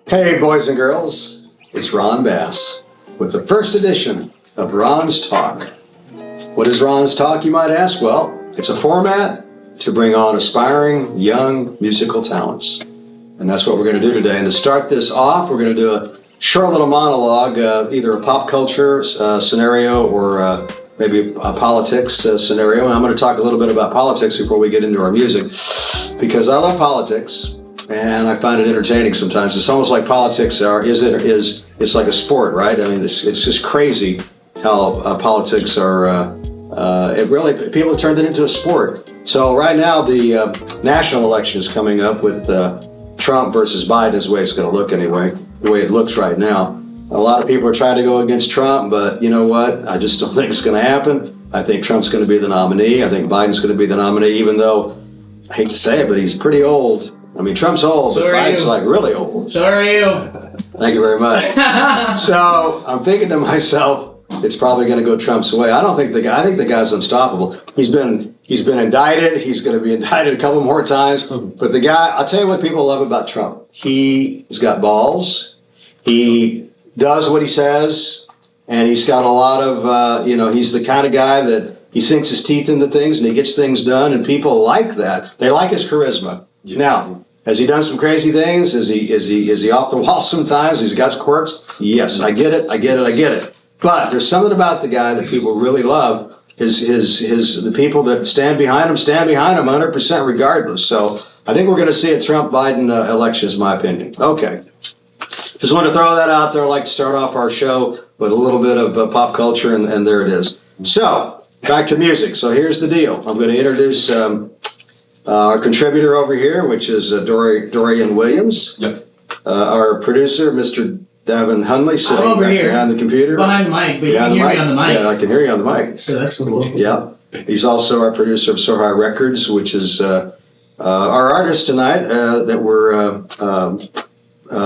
Hey, boys and girls, it's Ron Bass with the first edition of Ron's Talk. What is Ron's Talk, you might ask? Well, it's a format to bring on aspiring young musical talents. And that's what we're going to do today. And to start this off, we're going to do a short little monologue, either a pop culture scenario or maybe a politics scenario. And I'm going to talk a little bit about politics before we get into our music, because I love politics. And I find it entertaining sometimes. It's almost like politics it's like a sport, right? I mean, it's just crazy how politics are, people have turned it into a sport. So right now, the national election is coming up with Trump versus Biden is the way it's going to look anyway, the way it looks right now. A lot of people are trying to go against Trump, but you know what? I just don't think it's going to happen. I think Trump's going to be the nominee. I think Biden's going to be the nominee, even though, I hate to say it, but he's pretty old. I mean, Trump's old, but Biden's like really old. So are you. Thank you very much. So I'm thinking to myself, it's probably going to go Trump's way. I think the guy's unstoppable. He's been indicted. He's going to be indicted a couple more times. But the guy, I'll tell you what people love about Trump. He's got balls. He does what he says, and he's got a lot of, he's the kind of guy that he sinks his teeth into things and he gets things done, and people like that. They like his charisma. Yeah. Now, has he done some crazy things? Is he off the wall sometimes? He's got quirks. Yes, I get it. But there's something about the guy that people really love. The people that stand behind him 100% regardless. So I think we're going to see a Trump-Biden election, is my opinion. Okay. Just want to throw that out there. I'd like to start off our show with a little bit of pop culture, and there it is. So, back to music. So here's the deal. I'm going to introduce our contributor over here, which is Dorian Williams. Yep. Our producer, Mr. Davin Hunley, sitting over back here behind the computer. Behind the mic, but you can hear me on the mic. Yeah, I can hear you on the mic. So that's cool. Yeah. He's also our producer of Soar High Records, which is our artist tonight that we're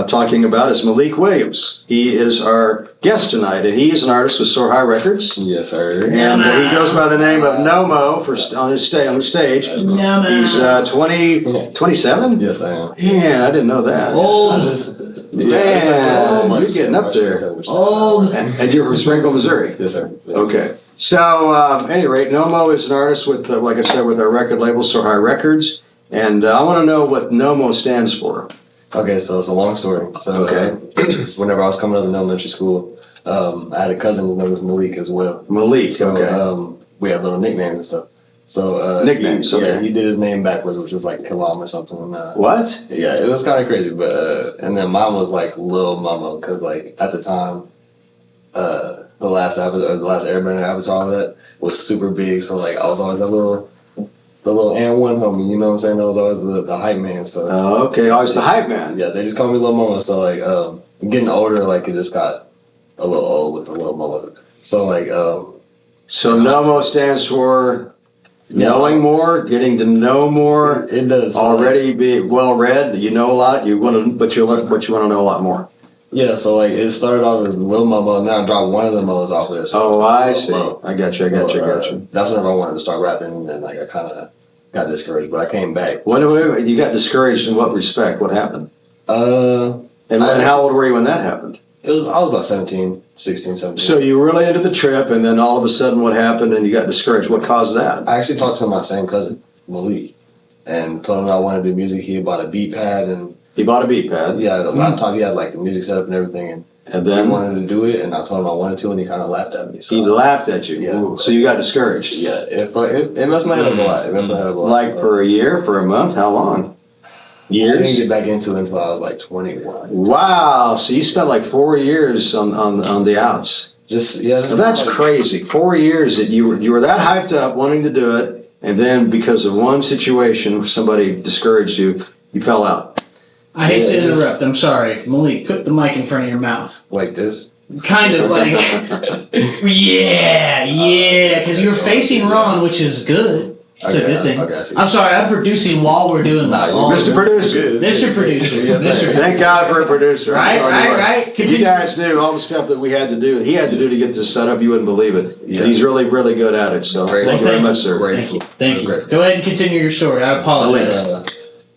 talking about is Malik Williams. He is our guest tonight, and he is an artist with Soar High Records. Yes, sir. And he goes by the name of Nomo on the stage. Nomo. He's 27? Yes, I am. Yeah, I didn't know that. Old. Man, you're getting up there. Old. And you're from Springfield, Missouri? Yes, sir. Yeah. Okay. So, at any rate, Nomo is an artist with, like I said, with our record label, Soar High Records. And I want to know what Nomo stands for. Okay, so it's a long story. So, whenever I was coming up in elementary school, I had a cousin whose name was Malik as well. Malik, so, okay. We had little nicknames and stuff. So nicknames, he did his name backwards, which was like Kalam or something. What? Yeah, it was kind of crazy. But and then mine was like Lil Mama, because like at the time, the last Airbender avatar that was super big. So like I was always the little and one homie, you know what I'm saying? I was always the hype man. So okay, always the hype man. Yeah, they just call me Lil Mama. So like getting older, like it just got a little old with the Lil Mama. So like so Nomo stands for knowing more, getting to know more. It does. Already be well read. You know a lot. But you want to know a lot more. Yeah, so like it started off as Lil Mama, now I dropped one of the Mo's off there. So I see. I got you. That's whenever I wanted to start rapping, and like I kind of got discouraged, but I came back. Wait, you got discouraged in what respect? What happened? And how old were you when that happened? I was about 16, 17. So you were really into the trip, and then all of a sudden what happened and you got discouraged? What caused that? I actually talked to my same cousin, Malik, and told him I wanted to do music. He bought a beat pad and... He bought a beat pad? Yeah, a laptop. He had like the music setup and everything, and then he wanted to do it, and I told him I wanted to, and he kind of laughed at me. So, he laughed at you? Yeah. Ooh, so you got discouraged? Yeah, it messed my head up a lot. Like for a year, for a month? How long? Years? I didn't get back into it until I was like 21. Wow, so you spent like 4 years on the outs. That's crazy. 4 years that you were that hyped up wanting to do it, and then because of one situation, somebody discouraged you, you fell out. I hate to interrupt. I'm sorry. Malik, put the mic in front of your mouth. Like this? Kind of like, yeah, because you were facing Ron, which is good. It's a good thing. Okay, I'm sorry, I'm producing while we're doing this. Mr. Producer. Mr. Producer. Thank God for a producer. Right. You guys knew all the stuff that we had to do, he had to do to get this set up. You wouldn't believe it. Yeah. He's really, really good at it. So thank you very much, sir. Thank you. Go ahead and continue your story. I apologize.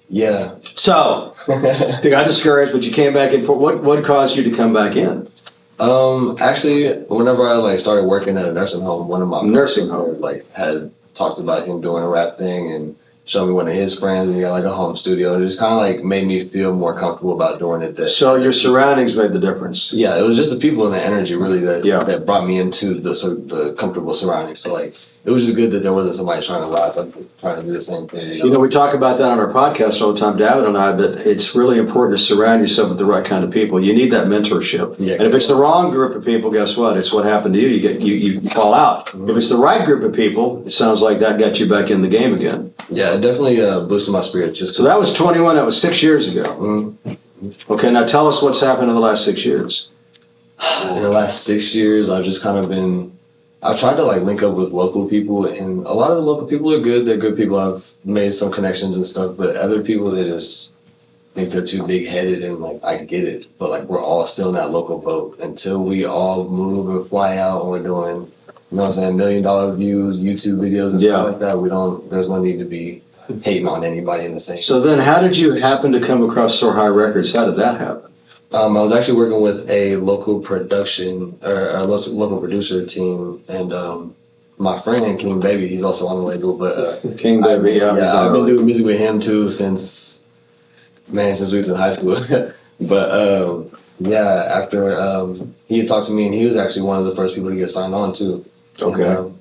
Yeah. So, they got discouraged, but you came back in for what caused you to come back in? Actually, whenever I like started working at a nursing home, one of my Nursing friends, home. like had talked about him doing a rap thing and showed me one of his friends, and he got like a home studio, and it just kind of like made me feel more comfortable about doing it. So your surroundings made the difference. Yeah, it was just the people and the energy really that Yeah. that brought me into the comfortable surroundings. So like it was just good that there wasn't somebody trying to lie, trying to do the same thing. You know, we talk about that on our podcast all the time, David and I, that it's really important to surround yourself with the right kind of people. You need that mentorship. Yeah. And if it's the wrong group of people, guess what? It's what happened to you. You fall out. Mm-hmm. If it's the right group of people, it sounds like that got you back in the game again. Yeah, it definitely boosted my spirits. Just So that was 21. That was 6 years ago. Mm-hmm. Okay, now tell us what's happened in the last 6 years. In the last 6 years, I've just kind of I've tried to like link up with local people, and a lot of the local people are good. They're good people. I've made some connections and stuff, but other people, they just think they're too big headed, and like, I get it, but like, we're all still in that local boat until we all move and fly out and we're doing, you know what I'm saying, $1 million views, YouTube videos and stuff like that. There's no need to be hating on anybody in the same. So then how did you happen to come across Soar High Records? How did that happen? I was actually working with a local production or a local producer team, and my friend King Baby, he's also on the label. But King Baby, I've been doing music with him too since we was in high school. But after he had talked to me, and he was actually one of the first people to get signed on too. Okay. And,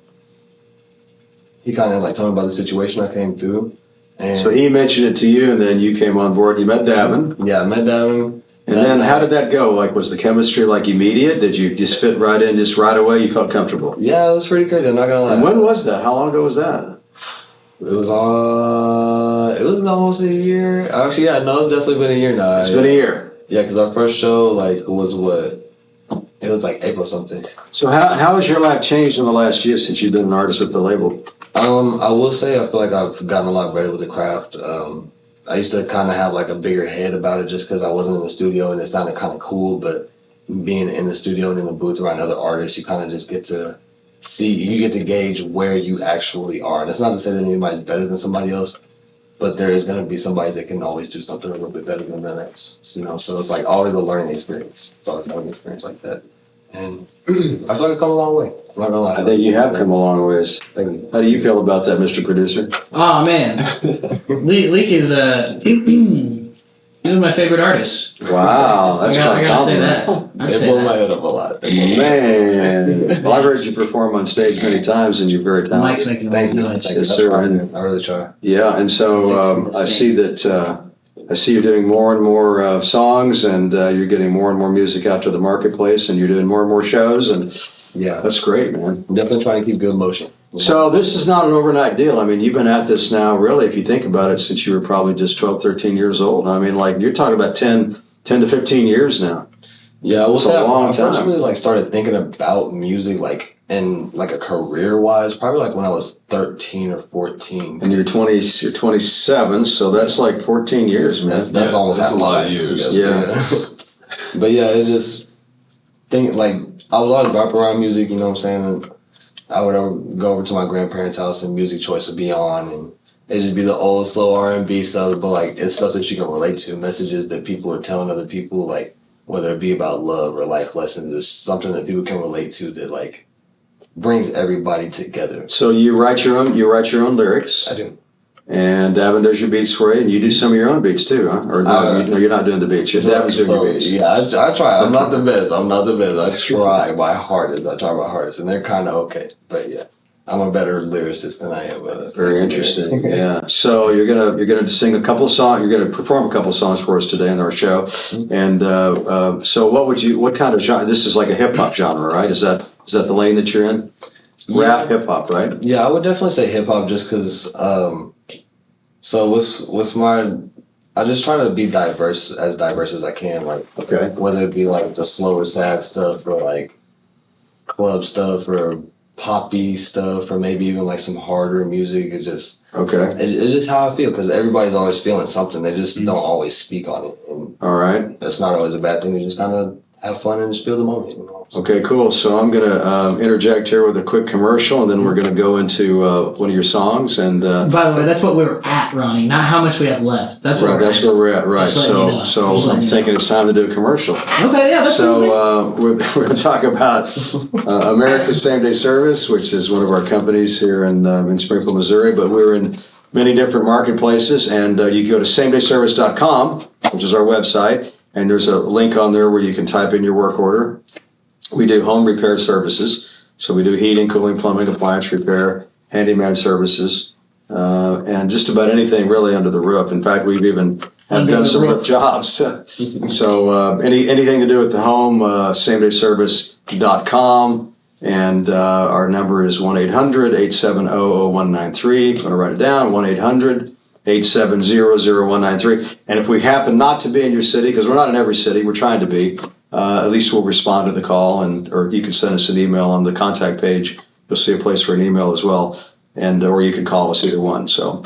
he kind of like told me about the situation I came through. And So he mentioned it to you, and then you came on board. You met Davin. yeah, I met Davin. And then how did that go? Like, was the chemistry like immediate? Did you just fit right in, just right away? You felt comfortable? Yeah, it was pretty crazy. I'm not gonna lie. And when was that? How long ago was that? It was almost a year. Actually, yeah, no, it's definitely been a year now. It's been a year. Yeah, because our first show like was what? It was like April something. So how has your life changed in the last year since you've been an artist with the label? I will say I feel like I've gotten a lot better with the craft. I used to kind of have like a bigger head about it just because I wasn't in the studio and it sounded kind of cool. But being in the studio and in the booth around other artists, you kind of just get to gauge where you actually are. That's not to say that anybody's better than somebody else, but there is going to be somebody that can always do something a little bit better than the next. You know, so it's like always a learning experience. It's always an experience like that. And I feel like I've come a long way. I'm not gonna lie. I think you have come a long ways. Thank you. How do you feel about that, Mr. Producer? Oh man, Leak is he's one of my favorite artists. Wow, that's I gotta say that. It blew my head up a lot. Man, well, I've heard you perform on stage many times, and you're very The talented. mic's making a Thank you. noise. Thank you. Yes, That's sir. fine. I really try. Yeah, and so I see that I see you're doing more and more songs, and you're getting more and more music out to the marketplace, and you're doing more and more shows, and Yeah, that's great, man. I'm definitely trying to keep good motion. So this is not an overnight deal. I mean, you've been at this now, really, if you think about it, since you were probably just 12, 13 years old. I mean, like, you're talking about 10 to 15 years now. Yeah, I will It's a say long I first time. really like started thinking about music like in like a career wise, probably like when I was 13 or 14. And you're 27, so that's like 14 years, man. That's almost that's half a lot life, of years. I guess. Yeah. But yeah, it's just like I was always up around music, you know what I'm saying? And I would go over to my grandparents' house and music choice would be on, and it'd just be the old slow R&B stuff, but like it's stuff that you can relate to, messages that people are telling other people, like whether it be about love or life lessons, it's something that people can relate to that like brings everybody together. So you write your own lyrics, I do. and Davin does your beats for you, and you do some of your own beats too, huh? Or no, you're not doing the beats. Davin's doing your beats. Yeah, I try. I'm not the best. I try my hardest. And they're kind of okay. But yeah, I'm a better lyricist than I am. Very interesting. Yeah. So you're gonna sing a couple of songs. You're gonna perform a couple of songs for us today in our show. And so what kind of genre? This is like a hip hop genre, right? Is that the lane that you're in? Rap, hip hop, right? Yeah, I would definitely say hip hop just because. So with my, I just try to be diverse as I can. Like Okay. whether it be like the slower, sad stuff or like club stuff or poppy stuff or maybe even like some harder music. It's just it's just how I feel because everybody's always feeling something. They just don't always speak on it, and All right. that's not always a bad thing. They just kind of have fun and just feel the moment. You know? Okay, cool. So I'm going to interject here with a quick commercial, and then we're going to go into one of your songs. And by the way, that's what we were at, Ronnie. Not how much we have left. That's what right. That's where we're at. Right. So I'm thinking it's time to do a commercial. Okay. Yeah. That's we're going to talk about America's Same Day Service, which is one of our companies here in Springfield, Missouri. But we're in many different marketplaces, and you can go to samedayservice.com, which is our website. And there's a link on there where you can type in your work order. We do home repair services. So we do heating, cooling, plumbing, appliance repair, handyman services, and just about anything really under the roof. In fact, we've even done some roof jobs. So anything to do with the home, samedayservice.com. And our number is 1-800-870-0193. I'm going to write it down, 1-800-870-0193. And if we happen not to be in your city, because we're not in every city, we're trying to be, at least we'll respond to the call, or you can send us an email on the contact page. You'll see a place for an email as well, or you can call us, either one. So,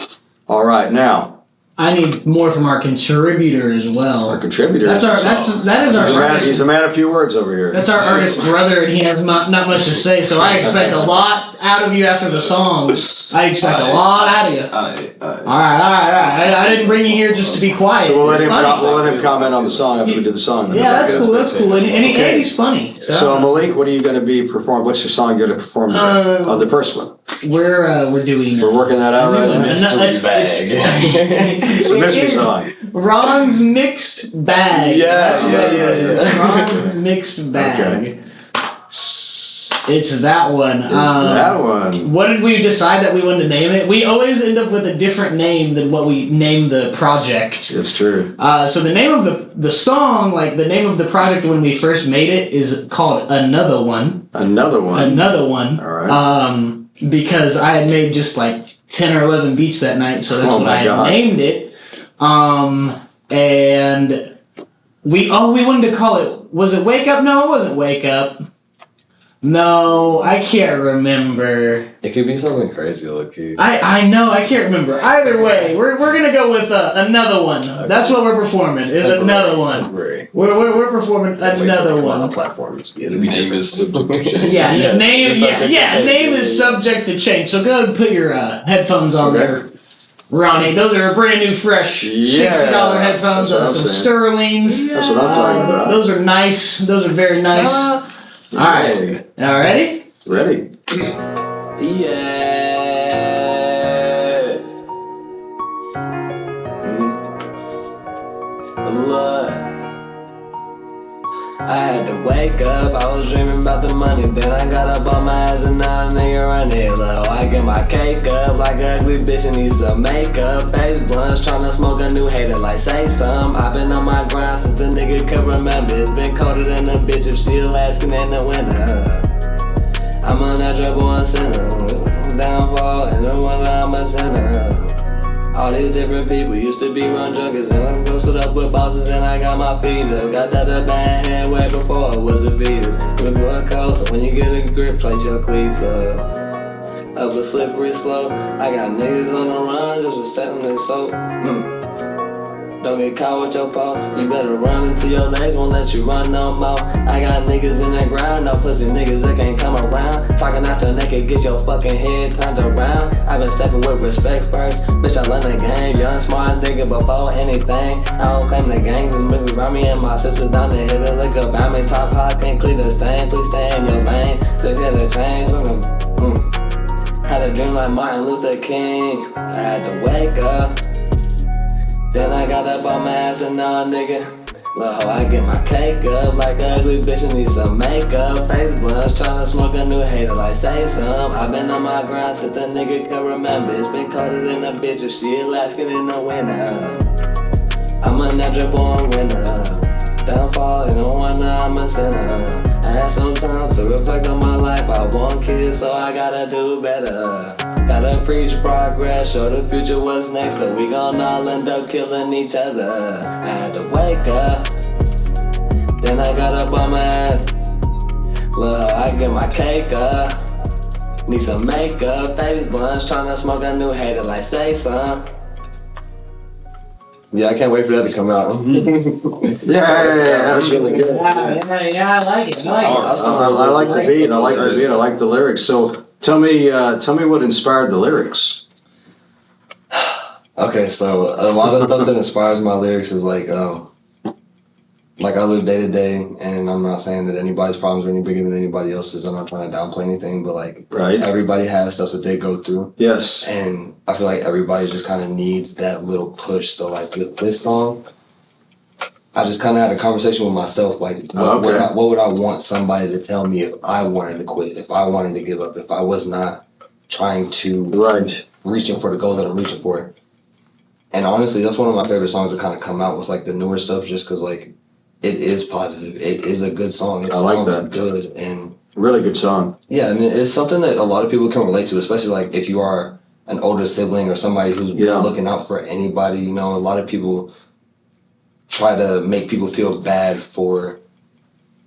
all right, now. I need more from our contributor as well. Our contributor. That is our artist. He's a man of few words over here. That's our artist brother, and he has not much to say. So I expect a lot out of you after the songs. I expect a lot out of you. All right. I didn't bring you here just to be quiet. So we'll let him comment on the song after we do the song. Yeah, that's cool. That's cool. And he's funny. So Malik, what are you going to be performing? What's your song you're going to perform on the first one? We're doing. We're working that out right now. Mystery bag. It's a mystery song. Ron's Mixed Bag. Yeah. Ron's Mixed Bag. Okay. It's that one. That one. What did we decide that we wanted to name it? We always end up with a different name than what we name the project. It's true. So the name of the song, like the name of the project when we first made it, is called Another One. Another One. All right. Because I had made just like 10 or 11 beats that night, so that's what I had named it. And we wanted to call it, was it Wake Up? No, it wasn't Wake Up. No, I can't remember. It could be something crazy, low-key. I know, I can't remember. Either way, we're gonna go with Another One. Okay. That's what we're performing. Is Another One. Temporary. We're performing Another One. On platforms. Name is subject to change. Name is subject to change. So go ahead and put your headphones on there, Ronnie. Those are brand new, fresh $60 headphones. Some Sterlings. That's what I'm talking about. Those are nice. Those are very nice. All right. All ready? Ready. Yeah. Look. I had to wake up, I was dreaming about the money. Then I got up on my ass and now a nigga run it low. I get my cake up like an ugly bitch and need some makeup. Face blunts, tryna smoke a new hater like say some. I been on my grind since a nigga could remember. It's been colder than a bitch if she Alaskan in the winter. I'm a natural born sinner, downfall in the winter I'm a sinner. All these different people used to be run junkies, and I'm posted up with bosses and I got my feet up. Got that a bad head way before it was a Venus. With one cold, so when you get a grip, place your cleats up. Up a slippery slope, I got niggas on the run just for setting their soap. Don't get caught with your paw. You better run until your legs won't let you run no more. I got niggas in the ground, no pussy niggas that can't come around. Talking out your naked, get your fucking head turned around. I been stepping with respect first. Bitch, I learned the game. Young, smart nigga before anything. I don't claim the gang. The bitches around me and my sister down the hill. They look up at me. Top hots can't clear the stain. Please stay in your lane. Still here to change. Had a dream like Martin Luther King. I had to wake up. Then I got up on my ass and now nigga. Look how I get my cake up like an ugly bitch and need some makeup. Face blunts, tryna smoke a new hater like say some. I been on my grind since a nigga can remember. It's been colder than a bitch if she Alaskan in the winter. I'm a natural born winner. Downfall in the winter, I'm a sinner. I had some time to reflect on my life. I want kids, so I gotta do better. Gotta preach progress, show the future what's next. So we gon' all end up killing each other. I had to wake up, then I got up on my ass. Look, I get my cake up. Need some makeup, face blunts, tryna smoke a new hater like say some. Yeah, I can't wait for that to come out. Yeah, that was really good. Yeah, I like it. I like the beat. I like the beat. I like the lyrics. So tell me what inspired the lyrics. Okay, so a lot of stuff that inspires my lyrics is like I live day to day, and I'm not saying that anybody's problems are any bigger than anybody else's. I'm not trying to downplay anything, but like everybody has stuff that they go through. Yes. And I feel like everybody just kind of needs that little push. So like with this song, I just kind of had a conversation with myself, like what would I want somebody to tell me if I wanted to quit, if I wanted to give up, if I was not trying to reaching for the goals that I'm reaching for. And honestly, that's one of my favorite songs to kind of come out with, like the newer stuff, just because like it is positive. It is a good song. It sounds good and really good song. Yeah, I mean, it's something that a lot of people can relate to, especially like if you are an older sibling or somebody who's looking out for anybody. You know, a lot of people try to make people feel bad for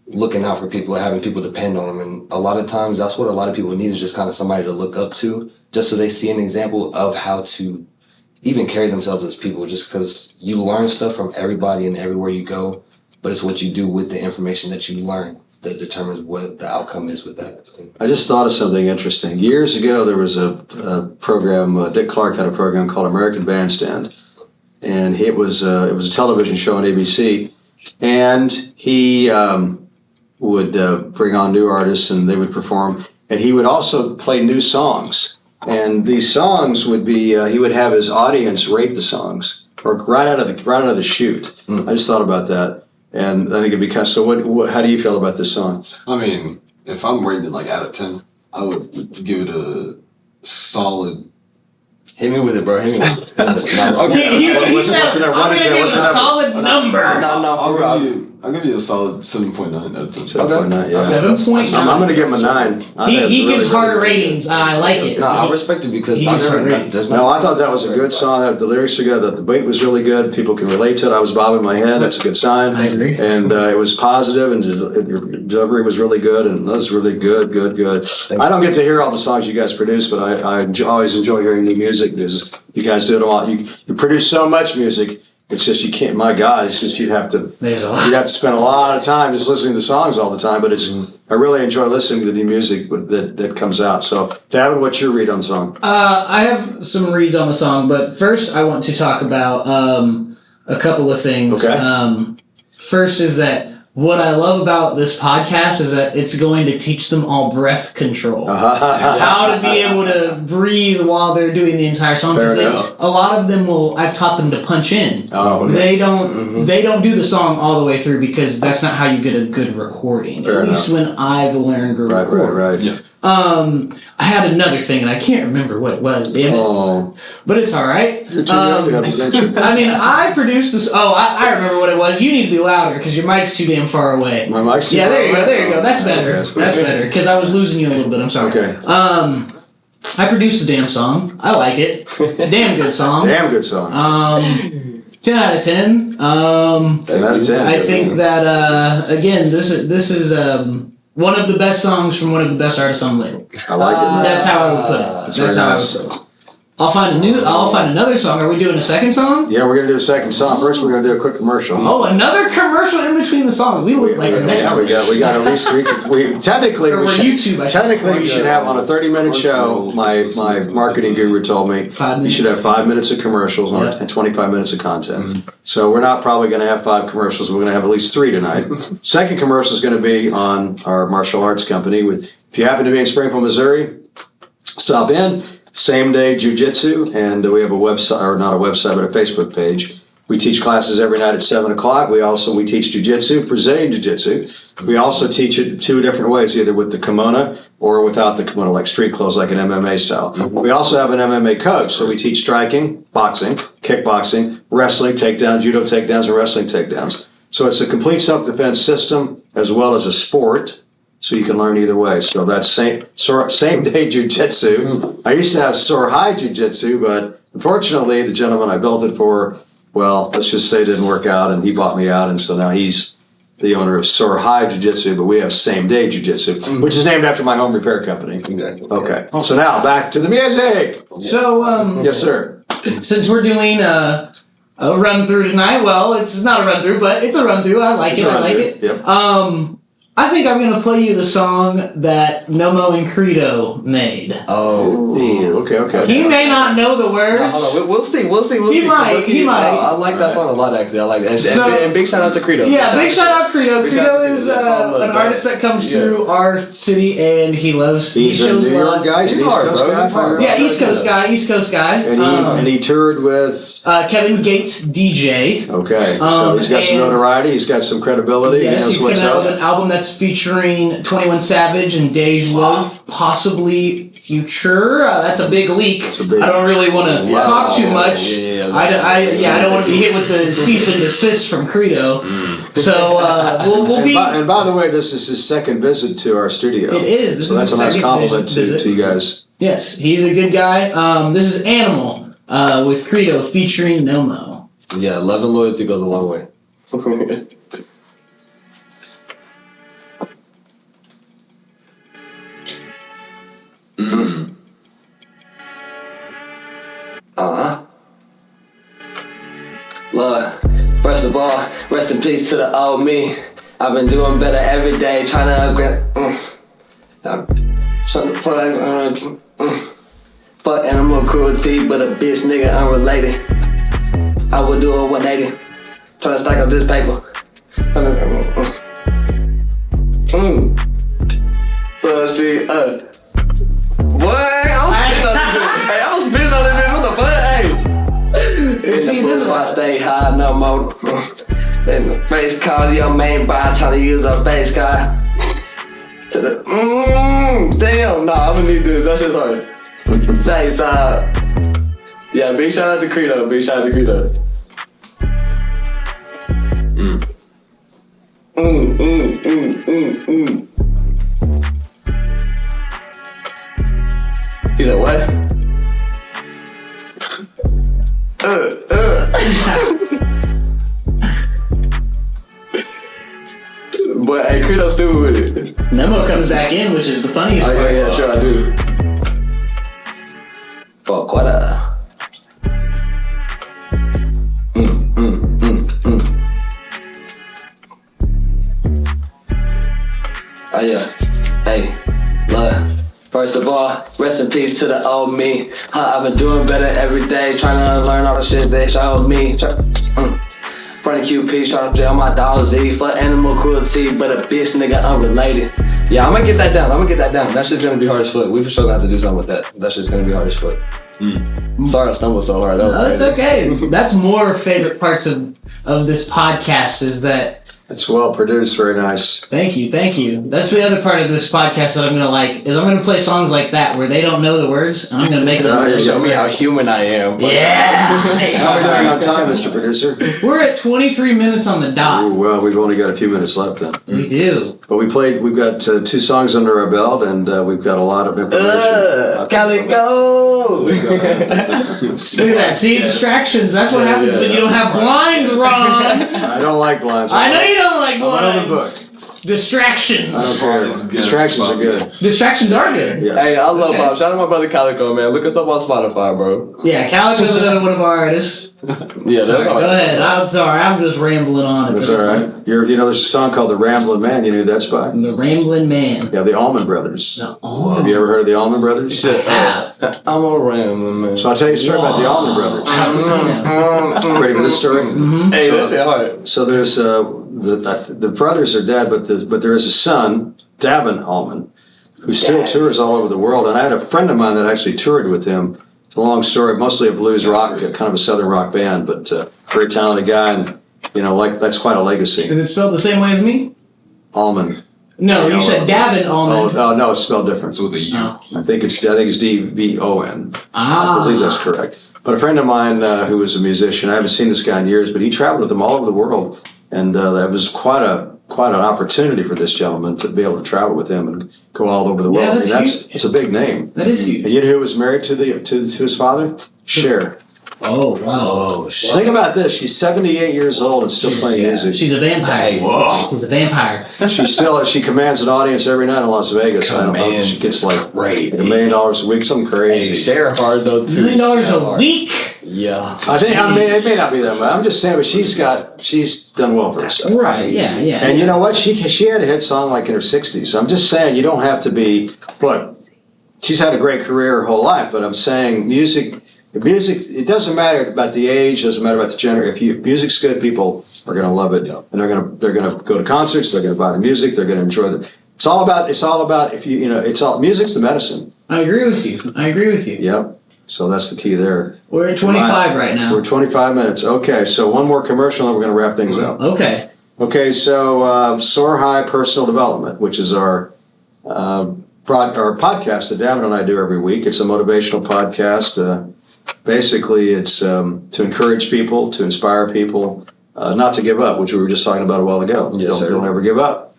looking out for people, having people depend on them, and a lot of times that's what a lot of people need is just kind of somebody to look up to, just so they see an example of how to even carry themselves as people, just because you learn stuff from everybody and everywhere you go, but it's what you do with the information that you learn that determines what the outcome is with that. I just thought of something interesting. Years ago, there was a program, Dick Clark had a program called American Bandstand, and it was a television show on ABC, and he would bring on new artists and they would perform, and he would also play new songs. And these songs would be, he would have his audience rate the songs, or right out of the chute. I just thought about that, and I think it'd be kind of, so how do you feel about this song? I mean, if I'm rating it like out of 10, I would give it a solid. Hit me with it, bro. Hit me with it. He said, I'm going to give it a solid number. I'll give you a solid 7.9 out of 10. 7.9, yeah. 7.9. I'm going to give him a 9. He gives hard ratings. I like it. No, I respect it because I thought that was a good song. The lyrics are good. The beat was really good. People can relate to it. I was bobbing my head. That's a good sign. I agree. And it was positive, and your delivery was really good, and that was really good. I don't get to hear all the songs you guys produce, but I always enjoy hearing new music because you guys do it a lot. You produce so much music. It's just you can't. My God, it's just you'd have to spend a lot of time just listening to the songs all the time. But I really enjoy listening to the new music that comes out. So, Davin, what's your read on the song? I have some reads on the song, but first I want to talk about a couple of things. Okay. First is that what I love about this podcast is that it's going to teach them all breath control. How to be able to breathe while they're doing the entire song. Because a lot of them I've taught them to punch in. Oh, okay. They don't do the song all the way through because that's not how you get a good recording. At least when I've learned to record. Right. Yeah. I had another thing and I can't remember what it was, damn it. But it's alright. You're too young to have dementia. I mean, I produced this. I remember what it was. You need to be louder because your mic's too damn far away. My mic's too far away? Yeah, there you go. That's better. That's better because I was losing you a little bit. I'm sorry. Okay. I produced the damn song. I like it. It's a damn good song. 10 out of 10. 10 out of 10. I think that again, this is one of the best songs from one of the best artists on the label. I like it. That's how I would put it. That's very nice. How I would put it. I'll find another song. Are we doing a second song? Yeah, we're gonna do a second song. First, we're gonna do a quick commercial. Oh, another commercial in between the songs. We look like a network. Yeah, we got at least 3. Technically, we should have on a 30-minute show. My marketing guru told me you should have 5 minutes of commercials and 25 minutes of content. Mm-hmm. So we're not probably going to have 5 commercials. We're going to have at least 3 tonight. Second commercial is going to be on our martial arts company. If you happen to be in Springfield, Missouri, stop in. Same day jiu-jitsu, and we have a website, or not a website, but a Facebook page. We teach classes every night at 7 o'clock. We teach jiu-jitsu, Brazilian jiu-jitsu. We also teach it 2 different ways, either with the kimono or without the kimono, like street clothes, like an MMA style. Mm-hmm. We also have an MMA coach, so we teach striking, boxing, kickboxing, wrestling takedowns, judo takedowns, and wrestling takedowns. So it's a complete self-defense system as well as a sport. So you can learn either way. So that's same day jiu-jitsu. Mm. I used to have Soar High Jiu-Jitsu, but unfortunately the gentleman I built it for, well, let's just say it didn't work out, and he bought me out, and so now he's the owner of Soar High Jiu-Jitsu, but we have Same Day Jiu-Jitsu, which is named after my home repair company. Exactly. Okay. So now back to the music. So yes, sir. Since we're doing run through tonight. Well, it's not a run through, but it's a run through. I like it. Yep. I think I'm going to play you the song that Nomo and Credo made. Oh, damn. Okay. He may not know the words. No, hold on. We'll see. He might. I like that song a lot, actually. I like that. And big shout out to Credo. Yeah, big shout out Credo. Credo is an artist that comes through our city, and he loves. He's a New York guy. He's an East Coast guy. Yeah, East Coast guy. And he toured with Kevin Gates, DJ. Okay, so he's got some notoriety. He's got some credibility. Yes, he knows what's going to have an album that's featuring 21 Savage and Dej Loaf, possibly Future. That's a big leak. I don't really want to talk too much. I don't want to be hit with the cease and desist from Credo. So we'll be. And by the way, this is his second visit to our studio. It is. So that's a nice compliment to you guys. Yes, he's a good guy. This is Animal with Credo featuring Nomo. Yeah, love and loyalty goes a long way. Look, first of all, rest in peace to the old me. I've been doing better every day, trying to upgrade. Shut the plug. Fuck animal cruelty, but a bitch nigga unrelated. I would do a 180, trying to stack up this paper. So she, what? I was spitting on that bitch. What the fuck? Hey. See, this is why I stay high no more. In the face call your main bar, trying to use a bass guy. To the damn, nah, I'm gonna need this. That shit's hard. Say side. Yeah, big shout out to Credo. Big shout out to Credo. He said what? But hey, Credo's stupid with it. Nomo comes back in, which is the funniest part. Oh yeah, sure I do. For quite a. Oh yeah, hey, look. First of all, rest in peace to the old me. I've been doing better every day, trying to learn all the shit they showed me. Front of QP, trying to jail my dog Z for animal cruelty, but a bitch nigga unrelated. Yeah, I'm gonna get that down. That shit's gonna be hard as fuck. We for sure gonna have to do something with that. That shit's gonna be hard as fuck. Sorry I stumbled so hard. No, it's okay. That's more favorite parts of this podcast is that. It's well produced, very nice. Thank you. That's the other part of this podcast that I'm gonna like is I'm gonna play songs like that where they don't know the words and I'm gonna make them show me how human I am. Yeah. How are we doing on time, Mr. Producer? We're at 23 minutes on the dot. Ooh, well, we've only got a few minutes left then. We do. But we've got 2 songs under our belt and we've got a lot of information. Calico! Look at that. See, distractions. That's what happens when you don't have blinds, Ron. I don't like blinds. I know you don't like I'm out of the blinds. book. Distractions. I don't care. Distractions are good. Distractions are good. Yes. Hey, I love Bob. Shout out to my brother Calico, man. Look us up on Spotify, bro. Yeah, Calico is one of our artists. Yeah, that's all right. Go ahead. I'm sorry. I'm just rambling on. That's all right. There's a song called The Ramblin' Man. You know who that's by? The Rambling Man. Yeah, the Allman Brothers. Oh. Have you ever heard of the Allman Brothers? Shit, I'm a rambling man. So I'll tell you a story about the Allman Brothers. Ready for this story? Hey, that's hard. So there's the brothers are dead, but there is a son, Davin Allman, who still tours all over the world. And I had a friend of mine that actually toured with him. It's a long story, mostly a blues rock, kind of a southern rock band, but very talented guy, and that's quite a legacy. Is it spelled the same way as me? Allman. No, you said Davin Allman. Oh no, it's spelled different. It's with a U. Oh. I think it's DVON. Ah. I believe that's correct. But a friend of mine who was a musician, I haven't seen this guy in years, but he traveled with them all over the world, and that was quite an opportunity for this gentleman to be able to travel with him and go all over the world. Yeah, it's a big name. That is huge. And you know who was married to his father? Cher. Oh wow. Oh, shit. Think about this. She's 78 years old and still playing music. She's a vampire. Whoa. She's a vampire. She commands an audience every night in Las Vegas. I don't know if she gets like crazy. $1 million a week, something crazy. Hey, share hard though too. $1 million a week. Yeah. I think it may not be that much. I'm just saying, but she's done well for herself. Right, yeah. And you know what? She had a hit song like in her 60s. So I'm just saying, you don't have to be. Look, she's had a great career her whole life, but I'm saying music. It doesn't matter about the age. Doesn't matter about the gender. If music's good, people are going to love it, and they're going to go to concerts. They're going to buy the music. They're going to enjoy it. It's all about if music's the medicine. I agree with you. Yep. So that's the key there. We're at 25 right now. We're 25 minutes. Okay, so one more commercial and we're going to wrap things up. Okay. Okay, so Soar High Personal Development, which is our podcast that Davin and I do every week. It's a motivational podcast. Basically, it's to encourage people, to inspire people, not to give up, which we were just talking about a while ago. Yes, Don't ever give up,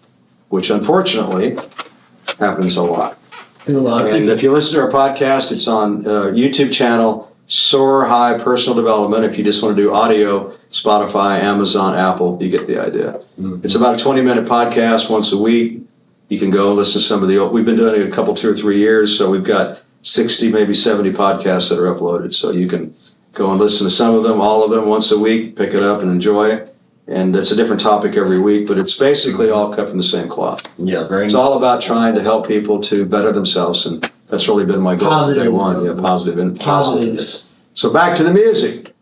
which unfortunately happens a lot. And if you listen to our podcast, it's on YouTube channel, Soar High Personal Development. If you just want to do audio, Spotify, Amazon, Apple, you get the idea. It's about a 20-minute podcast once a week. You can go and listen to some of we've been doing it a couple, 2 or 3 years, so we've got 60, maybe 70 podcasts that are uploaded. So you can go and listen to some of them, all of them, once a week, pick it up and enjoy it. And it's a different topic every week, but it's basically all cut from the same cloth. Yeah, It's all about trying to help people to better themselves, and that's really been my goal from day one. Yeah, positiveness. So back to the music.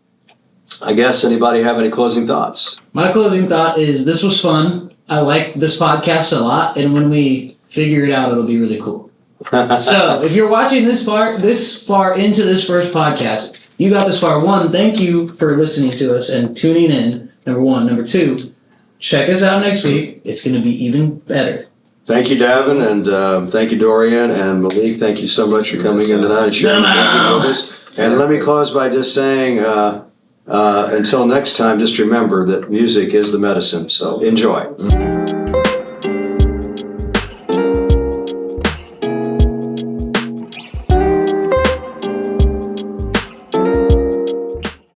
I guess anybody have any closing thoughts? My closing thought is this was fun. I like this podcast a lot, and when we figure it out, it'll be really cool. So if you're watching this far into this first podcast, you got this far. One, thank you for listening to us and tuning in. Number one. Number two, check us out next week. It's going to be even better. Thank you, Davin, and thank you, Dorian, and Malik. Thank you so much for coming in tonight and sharing with us. And let me close by just saying, until next time, just remember that music is the medicine. So enjoy.